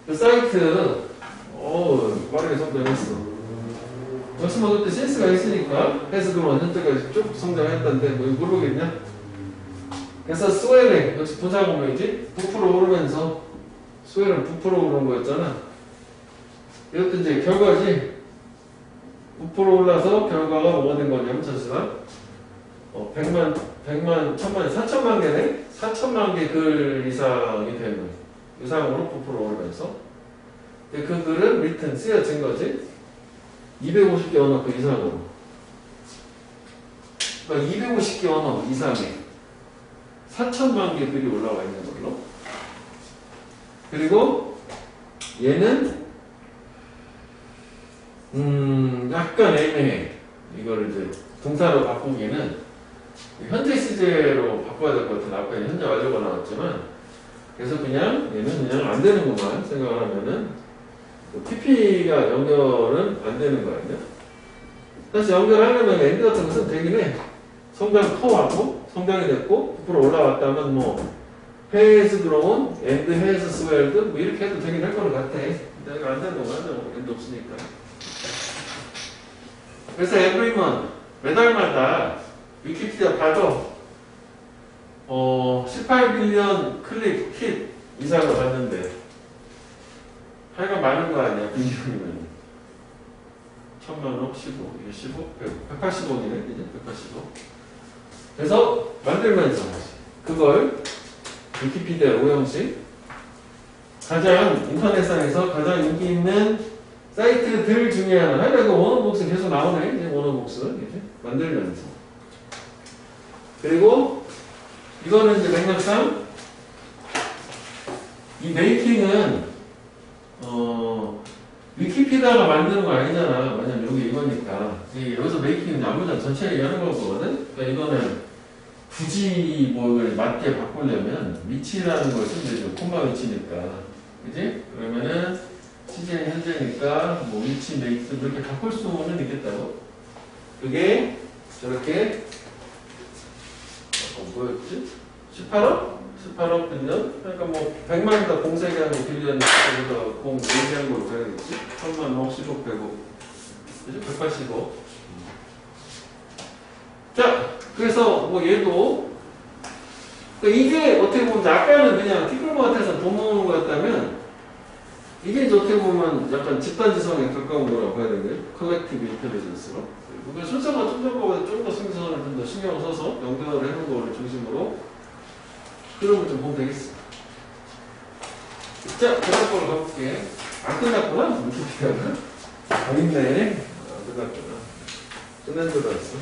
그 사이트, 빠르게 성장했어. 역시 뭐 그때 센스가 있으니까, 해서 그만 현재까지 쭉 성장했던데, 뭐 이거 모르겠냐? 그래서 스웨링, 역시 분사공명이지? 부풀어 오르면서, 스웨링 부풀어 오른 거였잖아. 이것도 이제 결과지. 부풀어 올라서 결과가 뭐가 된 거냐면, 잠시만. 100만, 1000만, 4천만 개네? 4천만 개 글 이상이 되는 이상으로 부풀어 오르면서 그 글은 written, 쓰여진 거지 250개 언어 그 이상으로 그러니까 250개 언어 이상에 4천만 개 글이 올라와 있는 걸로 그리고 얘는 약간 애매해 이거를 이제 동사로 바꾸기는 현재 시제로 바꿔야 될 것 같은 아까 현재 완료가 나왔지만 그래서 그냥 얘는 그냥 안 되는 것만 생각을 하면은 PP가 연결은 안 되는 거 아니야? 다시 연결하려면 엔드 같은 것은 되긴 해. 성장 커왔고, 성장이 됐고, 부풀어 올라왔다면 뭐, has grown and has swelled 뭐 이렇게 해도 되긴 할 거는 같아. 근데 이거 안 되는 건 하죠. 엔드 없으니까. 그래서 every month, 매달마다 위키피디아 봐도 18빌리언 클릭 힛 이상을 봤는데 하여간 많은 거 아니야. 빌리언이면 1000만억, 15, 이게 15, 180억이네. 이제 180억. 그래서 만들면서 그걸 위키피디아 오형식 가장 인터넷상에서 가장 인기 있는 사이트들 중에 하나. 하여간 그 원어복스 계속 나오네. 이제 원어복스 이제 만들면서. 그리고 이거는 이제 맥락상 이 메이킹은 위키피디아가 만드는 거 아니잖아. 왜냐면 여기 이거니까. 여기서 메이킹은 아무나 전체 얘기하는 거거든. 그러니까 이거는 굳이 뭐 이걸 맞게 바꾸려면 위치라는 걸 쓰면 되죠. 콤마 위치니까. 그지? 그러면은 시제 현재니까 뭐 위치 메이킹 이렇게 바꿀 수는 있겠다고. 그게 저렇게 뭐였지? 18억? 18억 빌리언? 그러니까 뭐 100만이다 공세기한 거 빌리언 여기다 공 얘기한 걸로 가야겠지? 1000만, 10억, 100억. 그죠? 180억. 자, 그래서 뭐 얘도 그러니까 이게 어떻게 보면 아까는 그냥 티끌모 같아서 돈 모으는 거였다면 이게 이제 어떻게 보면 약간 집단지성에 가까운 거라고 봐야 되는 거예요. 컬렉티브 인텔리전스로. 그러니까 순서가 좀 전보다 좀 더 순서를 좀 더 신경을 써서 연결을 해놓은 거를 중심으로 그런 좀 보면 되겠어. 자, 그다음 거로 가볼게. 안 끝났구나? 위키피디아가? 안 있네. 안 끝났구나. 끝난 줄 알았어.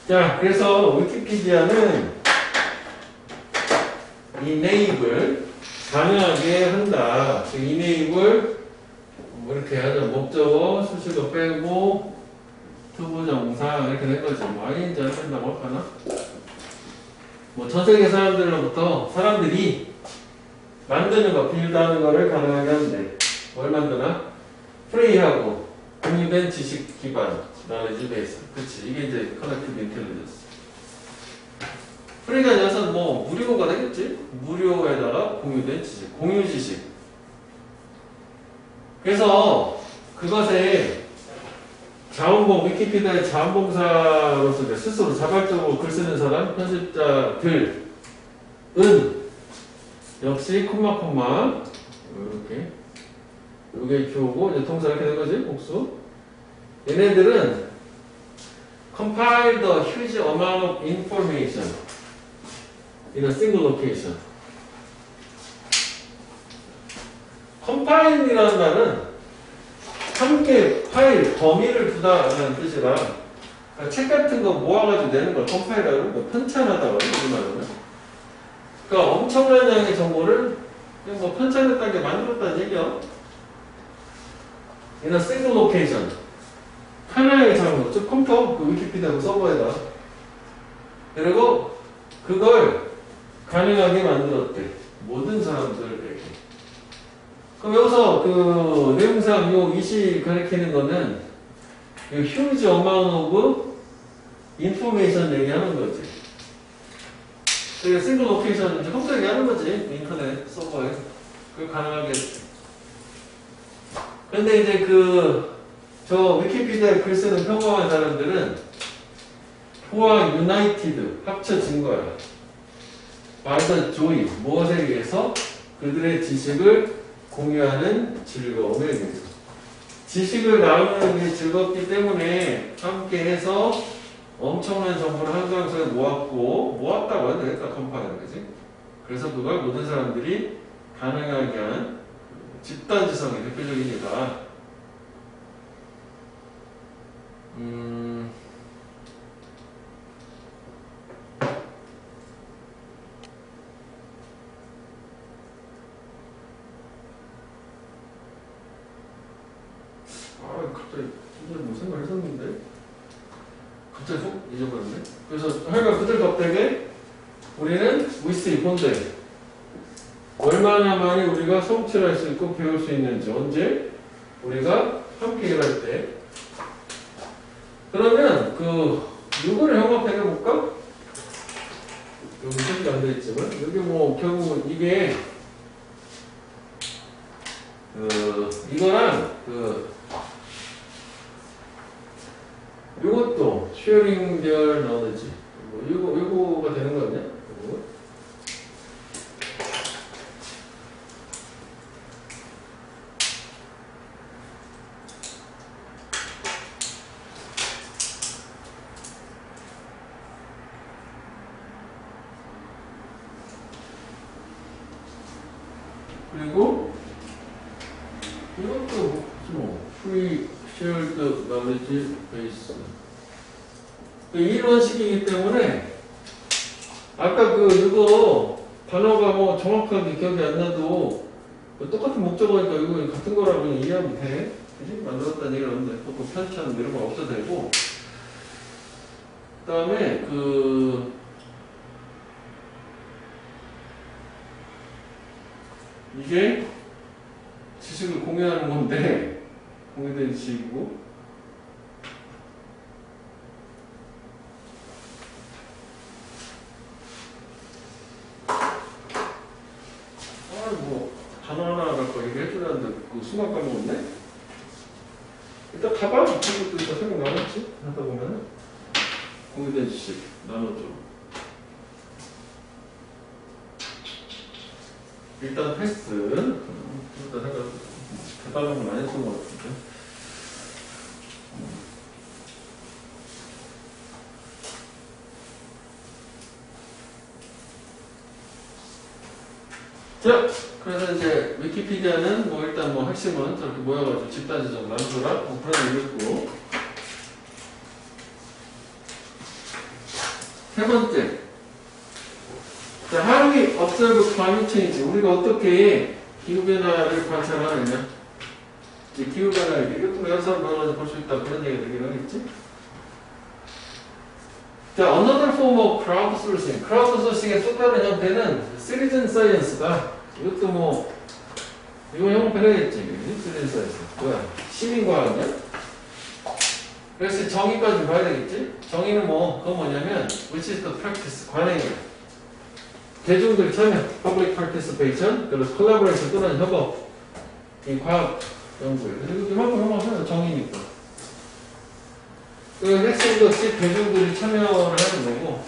자, 그래서 위키피디아는 이네이블 가능하게 한다. 이네이블 뭐 이렇게 하죠. 목적어 수식어 빼고 투부정사 이렇게 된 거죠. 뭐 ING 안 된다고 할까나? 뭐 전 세계 사람들로부터 사람들이 만드는 거, 빌드하는 거를 가능하게 하는데 뭘 만드나? 프리하고 공유된 지식 기반 knowledge base. 그치. 이게 이제 collective intelligence. 프리가 아니라서 뭐 무료가 되겠지? 무료에다가 공유된 지식, 공유 지식. 그래서 그것에 위키피디아의 자원봉사로서 스스로 자발적으로 글 쓰는 사람, 편집자들은 역시 콤마 이렇게 이게 교고 이제 동사 이렇게 된 거지 복수. 얘네들은 compile the huge amount of information in a single location. compile이라는 말은 함께 파일, 범위를 두다라는 뜻이라 그러니까 책 같은 거 모아가지고 내는 걸 compile이라고 하고 편찬하다고 하죠. 우리말로는. 그러니까 엄청난 양의 정보를 그냥 뭐 편찬했다는 게 만들었다는 얘기야. in a single location. 하나의 장소, 즉 컴퓨터, 그 위키피디아 그 서버에다. 그리고 그걸 가능하게 만들었대. 모든 사람들에게. 그럼 여기서 그 내용상 요 이시 가리키는 거는 이 huge amount of information 얘기하는 거지. 그게 싱글 로케이션 이제 컴퓨터 얘기하는 거지. 인터넷 서버에. 그걸 가능하게. 근데 이제 저 위키피디아에 글 쓰는 평범한 사람들은 포와 유나이티드 합쳐진 거야. by the joy 무엇에 의해서 그들의 지식을 공유하는 즐거움에 의해서 지식을 나누는 게 즐겁기 때문에 함께해서 엄청난 정보를 한 장소에 모았다고 해야 되겠다. 컴파일은 거지. 그래서 그걸 모든 사람들이 가능하게 한 집단지성의 대표적이니까. 진짜 뭐 생각했었는데 갑자기 훅 잊어버렸네. 그래서 하여간 그들 덕택에 우리는 위스이 본데 얼마나 많이 우리가 성취할 수 있고 배울 수 있는지 언제 우리가 함께 일할 때. 그러면 이거를 형합해 볼까? 여기 표시가 안 되어 있지만 여기 뭐 결국 이게 이거랑 요것도 sharing their knowledge 요거가 되는 거 아니야? 요거. 그리고 이것도 뭐 free shared knowledge base 이론식이기 때문에 아까 이거 단어가 뭐 정확하게 기억이 안 나도 똑같은 목적어니까 이거 같은 거라고 그냥 이해하면 돼. 그지? 만들었다는 얘기는 없는데 또 편차는 이런 거 없어도 되고 그 다음에 이게 지식을 공유하는 건데 공유된 지식이고 뭐 단어 하나 갖고 얘기해 주려는데 순간 까먹었네. 일단 가봐. 그것도 일단 생각나겠지? 하다 보면은 공유된 지식 나눠줘. 일단 패스. 일단 생각 대단한 건 많이 했던 것 같은데. 자, 그래서 이제 위키피디아는 뭐 일단 뭐 핵심은 저렇게 모여가지고 집단 지정 나누더라 뭐 그런 얘기였고. 세 번째. 자, how do we observe climate change? 우리가 어떻게 기후변화를 관찰하느냐? 이제 기후변화, 이것도 여러 사람 나눠서 볼 수 있다. 그런 얘기가 되긴 하겠지? 자, another form of crowdsourcing. crowdsourcing의 또 다른 형태는 citizen science다. 이것도 뭐, 이거 형태겠지. citizen science. 뭐야? 시민과학이야? 그래서 정의까지 봐야 되겠지? 정의는 뭐, 그건 뭐냐면, which is the practice, 관행이야. 대중들 참여, public participation, 그리고 collaboration 또는 협업, 이 과학 연구에. 그리고 이만큼 하면 정의니까. 그 핵심 것이 대중들이 참여를 하는 거고,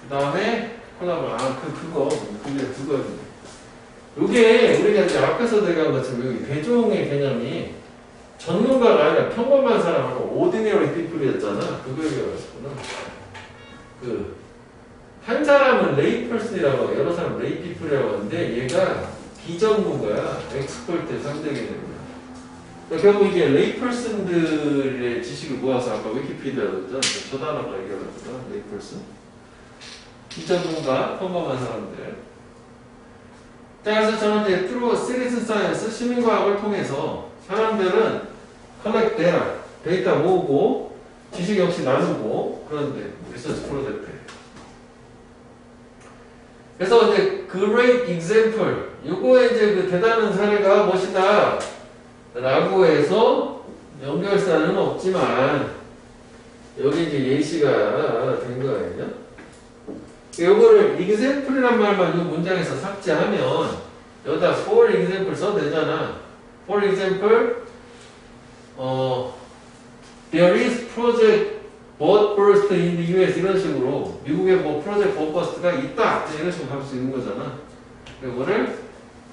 그 다음에 콜라보, 그거. 요게 우리가 이제 앞에서 들어간 것처럼 여기 대중의 개념이 전문가가 아니라 평범한 사람하고 ordinary people이었잖아. 그거 얘기하셨구나. 한 사람은 레이 퍼슨이라고 하고 여러 사람은 레이 피플이라고 하는데 얘가 비전문가야. 엑스퍼트의 상대 개념이야. 그러니까 결국 이게 레이 퍼슨들의 지식을 모아서 아까 위키피디아도 했잖아. 저 단어가 얘기하거든. 레이 퍼슨. 비전문가, 평범한 사람들. 자, 그래서 저는 이제 through citizen science, 시민과학을 통해서 사람들은 collect data, 데이터 모으고 지식 역시 나누고 그런데 리서치 프로젝트. 그래서 이제 great example, 요거에 이제 그 대단한 사례가 무엇이다 라고 해서 연결사는 없지만 여기 이제 예시가 된 거예요. 요거를 example이란 말만 이 문장에서 삭제하면 여기다 for example 써도 되잖아. For example, there is project bud burst in the US 이런 식으로 미국에 뭐 프로젝트 bud burst가 있다 이런 식으로 할 수 있는 거잖아. 이거를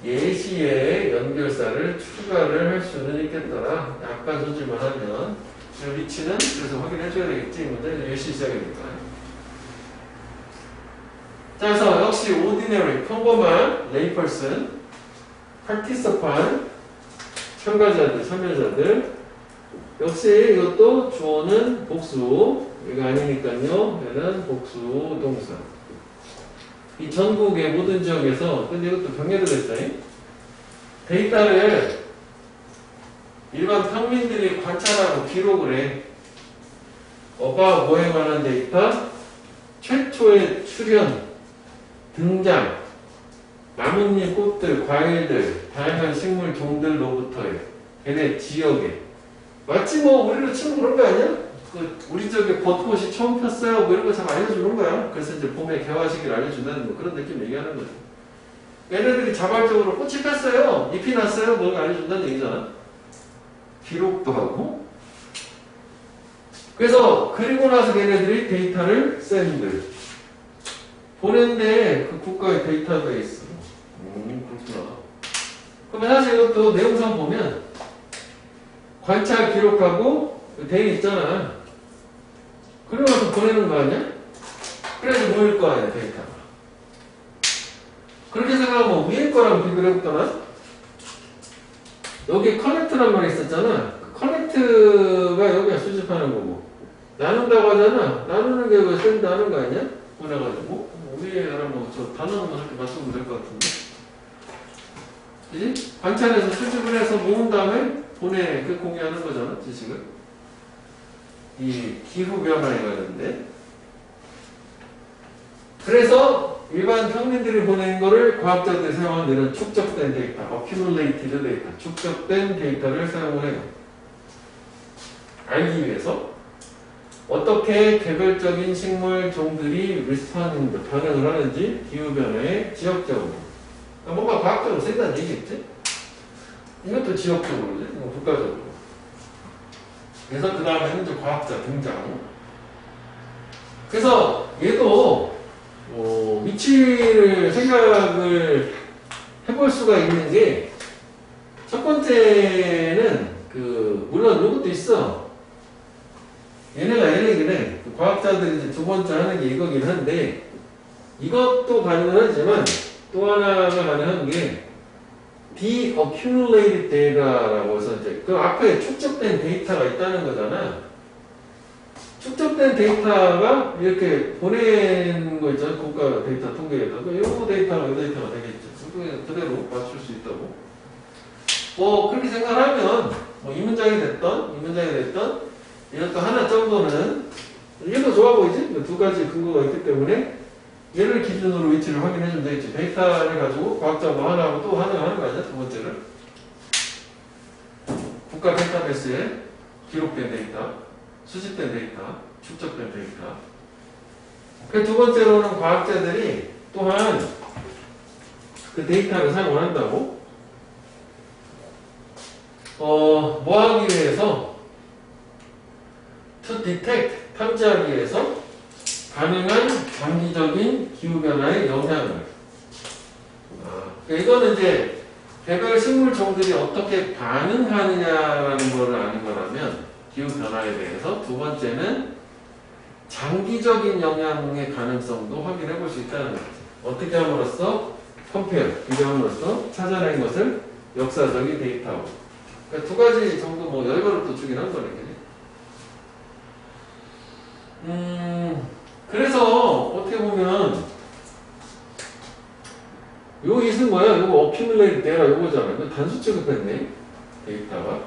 예시에 연결사를 추가를 할 수는 있겠더라. 약간 손질만 하면 위치는 그래서 확인해 줘야 되겠지. 문제 예시 시작이니까. 자, 그래서 역시 ordinary 평범한 layperson, participant 참가자들, 참여자들 역시 이것도 주어는 복수, 이거 아니니까요. 얘는 복수 동사. 이 전국의 모든 지역에서, 근데 이것도 병렬로 됐다. 데이터를 일반 평민들이 관찰하고 기록을 해. 어바 뭐에 관한 데이터? 최초의 출현, 등장, 나뭇잎, 꽃들, 과일들, 다양한 식물 종들로부터의 걔네 지역에 마치 뭐 우리로 치면 그런 거 아니야? 우리 쪽에 벚꽃이 처음 폈어요. 뭐 이런 거 참 알려주는 거야. 그래서 이제 봄에 개화식을 알려준다는 뭐 그런 느낌 얘기하는 거죠. 얘네들이 자발적으로 꽃이 폈어요. 잎이 났어요. 뭐 알려준다는 얘기잖아. 기록도 하고. 그래서 그리고 나서 걔네들이 데이터를 샌드 보낸데 그 국가의 데이터베이스로. 그렇구나. 그러면 사실 이것도 내용상 보면 관찰 기록하고 돼 있잖아. 그리고 나서 보내는 거 아니야? 그래서 모일 거 아니야, 데이터가. 그렇게 생각하면 위에 거랑 비교를 해볼까나? 여기 커넥트란 말이 있었잖아. 그 커넥트가 여기가 수집하는 거고. 나눈다고 하잖아. 나누는 게 왜 샌드 하는 거 아니야? 보내가지고. 위에랑 뭐 저 단어만 이렇게 맞추면 될 것 같은데. 그지? 관찰해서 수집을 해서 모은 다음에 보내, 그 공유하는 거잖아, 지식을. 이 기후변화에 관련돼. 그래서 일반 평민들이 보낸 거를 과학자들이 사용하는 이런 축적된 데이터, accumulated 데이터, 축적된 데이터를 사용을 해요. 알기 위해서 어떻게 개별적인 식물 종들이 responding, 반응을 하는지 기후변화에 지역적으로. 뭔가 과학적으로 쓴다는 얘기겠지? 이것도 지역적으로지, 국가적으로. 그래서 그 다음에는 이제 과학자 등장. 그래서 얘도 위치를 생각을 해볼 수가 있는 게 첫 번째는 물론 이것도 있어. 얘네가 얘네긴 해. 과학자들이 이제 두 번째 하는 게 이거긴 한데 이것도 가능하지만 또 하나가 가능한 게 de-accumulated data라고 해서 이제 그 앞에 축적된 데이터가 있다는 거잖아. 축적된 데이터가 이렇게 보낸 거 있잖아. 국가 데이터 통계에다가 이 데이터가 이 데이터가 되겠죠. 그대로 맞출 수 있다고. 뭐 그렇게 생각하면 뭐 이 문장이 됐던 이 문장이 됐던 이것도 하나 정도는 얘도 좋아 보이지? 두 가지 근거가 있기 때문에 얘를 기준으로 위치를 확인해주면 되겠지. 데이터를 가지고 과학자 뭐 하나 하고 또 하나 하는 거 아니야? 두 번째를. 국가 데이터베이스에 기록된 데이터, 수집된 데이터, 축적된 데이터. 그 두 번째로는 과학자들이 또한 그 데이터를 사용을 한다고. 뭐 하기 위해서? to detect, 탐지하기 위해서 가능한 장기적인 기후변화의 영향을. 이거는 이제 개별 식물 종들이 어떻게 반응하느냐라는 거를 아는 거라면 기후변화에 대해서 두 번째는 장기적인 영향의 가능성도 확인해 볼 수 있다는 거지. 어떻게 함으로써 컴페어, 비교함으로써 찾아낸 것을 역사적인 데이터로. 그러니까 두 가지 정도 뭐 열거를 또 주긴 한 거네. 그래서 어떻게 보면 요 이은 뭐야? 요거 accumulate data 요거잖아. 이거 단수 취급했네. 데이터가.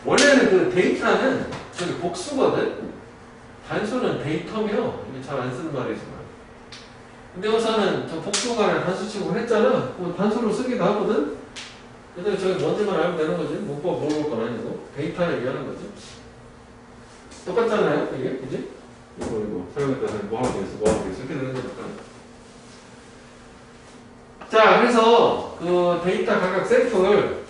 원래는 그 데이터는 저기 복수거든. 단수는 데이터며 이게 잘 안 쓰는 말이지만. 근데 여기서는 저 복수가 단수 취급을 했잖아. 뭐 단수로 쓰기도 하거든. 근데 저기 뭔지만 알면 되는 거지. 문법 모를 건 아니고 데이터를 얘기하는 거지. 똑같잖아요, 이게, 그지? 이거 사용했다 뭐 하고 있어, 뭐 하고 있어 이렇게 되는 거니까. 자, 그래서 그 데이터 각각 샘플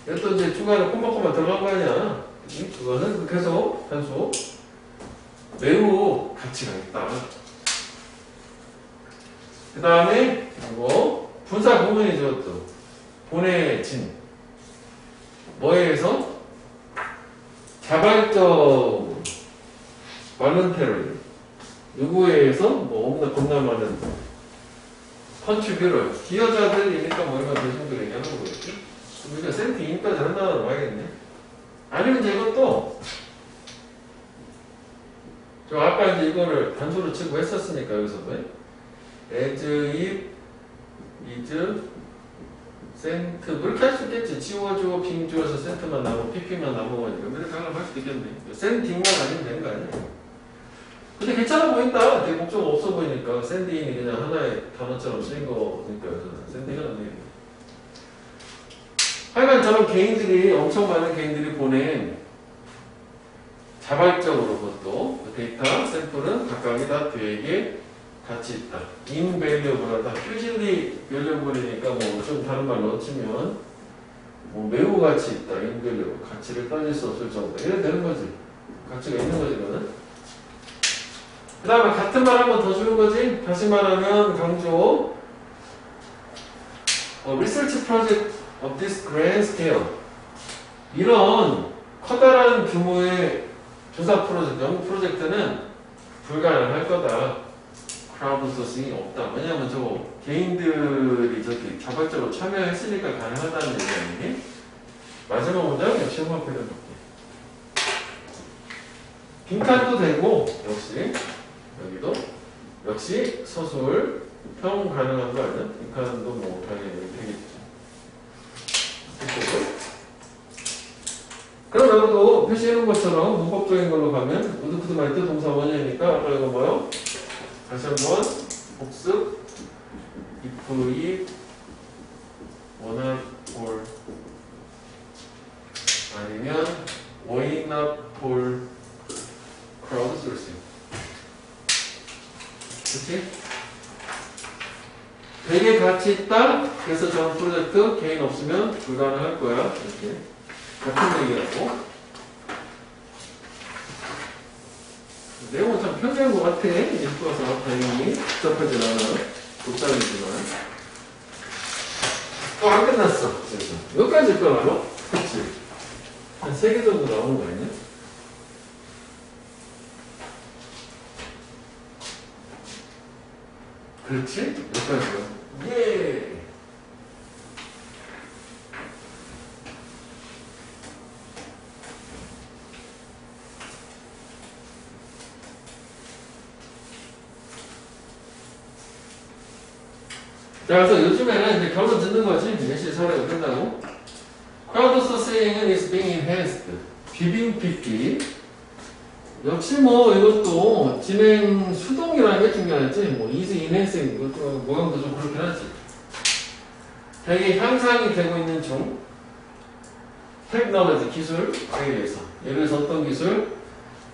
이것도 이제 중간에 콤마콤마 들어간 거 아니야? 그거는 계속 단수 매우 가치가 있다. 그 다음에 이거 분사 구문이죠. 또 보내진 뭐에 의해서? 자발적 발런테리 누구에 의해서 뭐 겁나 많은 컨트리뷰터 기여자들이니까 뭐 얼마 대중들 얘기하는 거겠지. 우리가 센트 인까지 한다고 봐야겠네. 아니면 이제 이것도 저 아까 이제 이거를 단수로 치고 했었으니까 여기서 as if is 센트 뭐 이렇게 할 수 있겠지. 지워주고 빙 주어서 센트만 나오고 pp만 나오고 거니까 이렇게 하려고 할 수도 있겠네. 샌딩만 아니면 되는 거 아니야? 근데 괜찮아 보인다. 되게 목적 없어 보이니까 샌딩이 그냥 하나의 단어처럼 쓰인 거니까 샌딩은 아니에요. 하여간 저런 개인들이 엄청 많은 개인들이 보낸 자발적으로 그것도 데이터 샘플은 각각이 다 되게 가치 있다. invaluable하다. hugely valuable이니까 뭐 좀 다른 말로 치면 뭐 매우 가치 있다. invaluable. 가치를 따질 수 없을 정도. 이래 되는 거지. 가치가 있는 거지 이거는. 그 다음에 같은 말 한 번 더 주는 거지. 다시 말하면 강조. research project of this grand scale. 이런 커다란 규모의 조사 프로젝트, 연구 프로젝트는 불가능할 거다. 크라우드 소싱이 없다. 왜냐하면 저거 개인들이 저렇게 자발적으로 참여했으니까 가능하다는 얘기 아니니? 마지막 문장 역시 홈화표를 볼게. 빈칸도 되고 역시 여기도 역시 서술 평 가능한 거 아니야? 빈칸도 뭐 당연히 되겠죠. 그럼 여기도 표시해놓은 것처럼 문법적인 걸로 가면 우드쿠드 말때 동사 원형이니까 아까 이거 뭐요? 다시 한번 복습 if wanna for 아니면 why not for crowd sourcing. 그치? 되게 가치 있다. 그래서 전 프로젝트 개인 없으면 불가능할 거야. 이렇게 같은 얘기라고. 내용은 참 편리한 것 같아. 읽고 와서 다행히 복잡하진 않아. 복잡이지만 또 안 끝났어. 그래서 여기까지 읽고 나로? 그치? 한 3개 정도 나오는 거 아니냐? 그렇지? 여기까지요. 예! 자, 그래서 요즘에는 이제 결론 짓는 거지. 예시 사례가 끝나고. 크라우드 소싱은 is being enhanced. 비빙 픽기. 역시 뭐 이것도 진행 수동이라는 게 중요하지. 뭐 is enhancing 이것도 모양도 좀 그렇긴 하지. 되게 향상이 되고 있는 중. 테크놀로지 기술에 의해서. 예를 들어서 어떤 기술?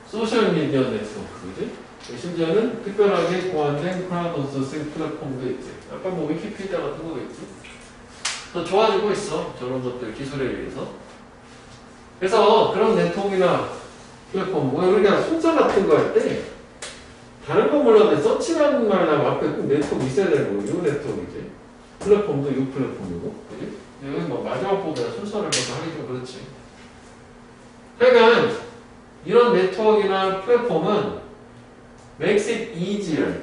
소셜 미디어 네트워크, 그지? 심지어는 특별하게 고안된 크라우드 소싱 플랫폼도 있지. 아까 뭐 위키피디아 같은 거겠지. 더 좋아지고 있어. 저런 것들 기술에 의해서. 그래서 그런 네트워크나 플랫폼, 뭐 우리가 순서 같은 거 할 때 다른 건 몰라도 서치라는 말 나면 앞에 꼭 네트워크 있어야 되는 거고, 요 네트워크이지. 플랫폼도 요 플랫폼이고, 그지? 여기 뭐 마지막 보다 순서를 먼저 하기 좀 그렇지. 그러니까 이런 네트워크나 플랫폼은 makes it easier.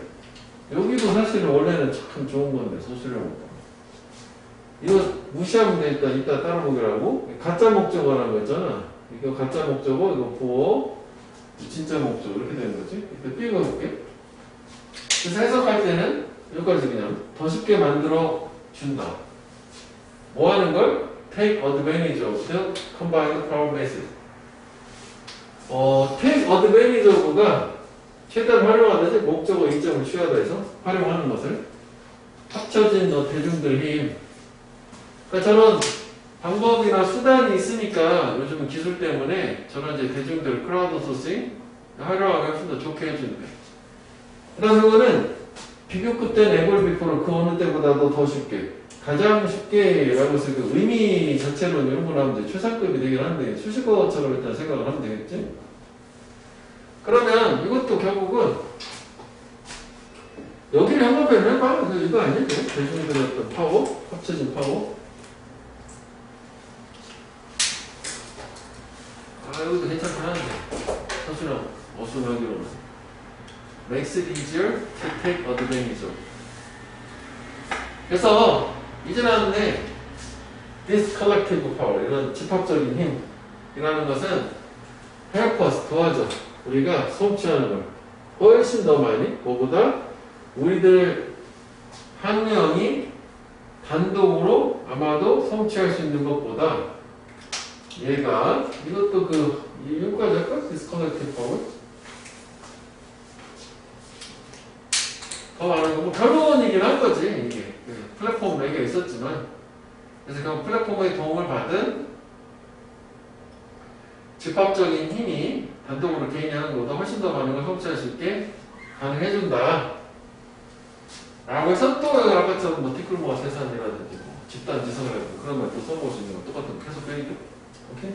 여기도 사실 원래는 참 좋은 건데, 소수령. 이거 무시하면 돼. 일단 이따 따로 보기라고. 가짜 목적어라는 거 있잖아. 이거 가짜 목적어, 이거 보어, 진짜 목적어. 이렇게 되는 거지. 이렇게 띄워볼게. 그래서 해석할 때는 여기까지 그냥 더 쉽게 만들어 준다. 뭐 하는 걸? Take advantage of the combined power method. take advantage of가 최대한 활용하듯이 목적어 이점을 취하다 해서 활용하는 것을 합쳐진 대중들 힘. 그러니까 저런 방법이나 수단이 있으니까 요즘은 기술 때문에 저런 이제 대중들 크라우드 소싱 활용하기 훨씬 더 좋게 해주는 거예요. 그 다음 이거는 비교급 된 에벌 비포를 그 어느 때보다도 더 쉽게 가장 쉽게 라고 해서 그 의미 자체로 이런 걸 하면 돼. 최상급이 되긴 하는데 수식어처럼 일단 생각을 하면 되겠지. 그러면 이것도 결국은 여기를 한번만 해봐. 이거 아니야? 대중들의 어떤 파워? 합쳐진 파워? 이것도 괜찮긴 한데 사실은 어순하기로는 makes it easier to take advantage of. 그래서 이제 나왔는데 this collective power 이런 집합적인 힘이라는 것은 help us 도와줘. 우리가 성취하는 걸 훨씬 더 많이 그거보다 우리들 한 명이 단독으로 아마도 성취할 수 있는 것보다 얘가 이것도 여기까지 할까? 디스커넥티브 파워 더 많은 거, 뭐 결론이긴 한 거지 이게 플랫폼 얘기가 있었지만 그래서 그 플랫폼의 도움을 받은 집합적인 힘이 단독으로 개인이 하는 것보다 훨씬 더 많은 걸 성취할 수 있게 가능해준다 라고 해서 또 아까처럼 뭐 티끌모아 세산이라든지 뭐 집단 지성이라든지 그런 말도 써볼 수 있는 거 똑같은 거 계속 빼기죠. 오케이?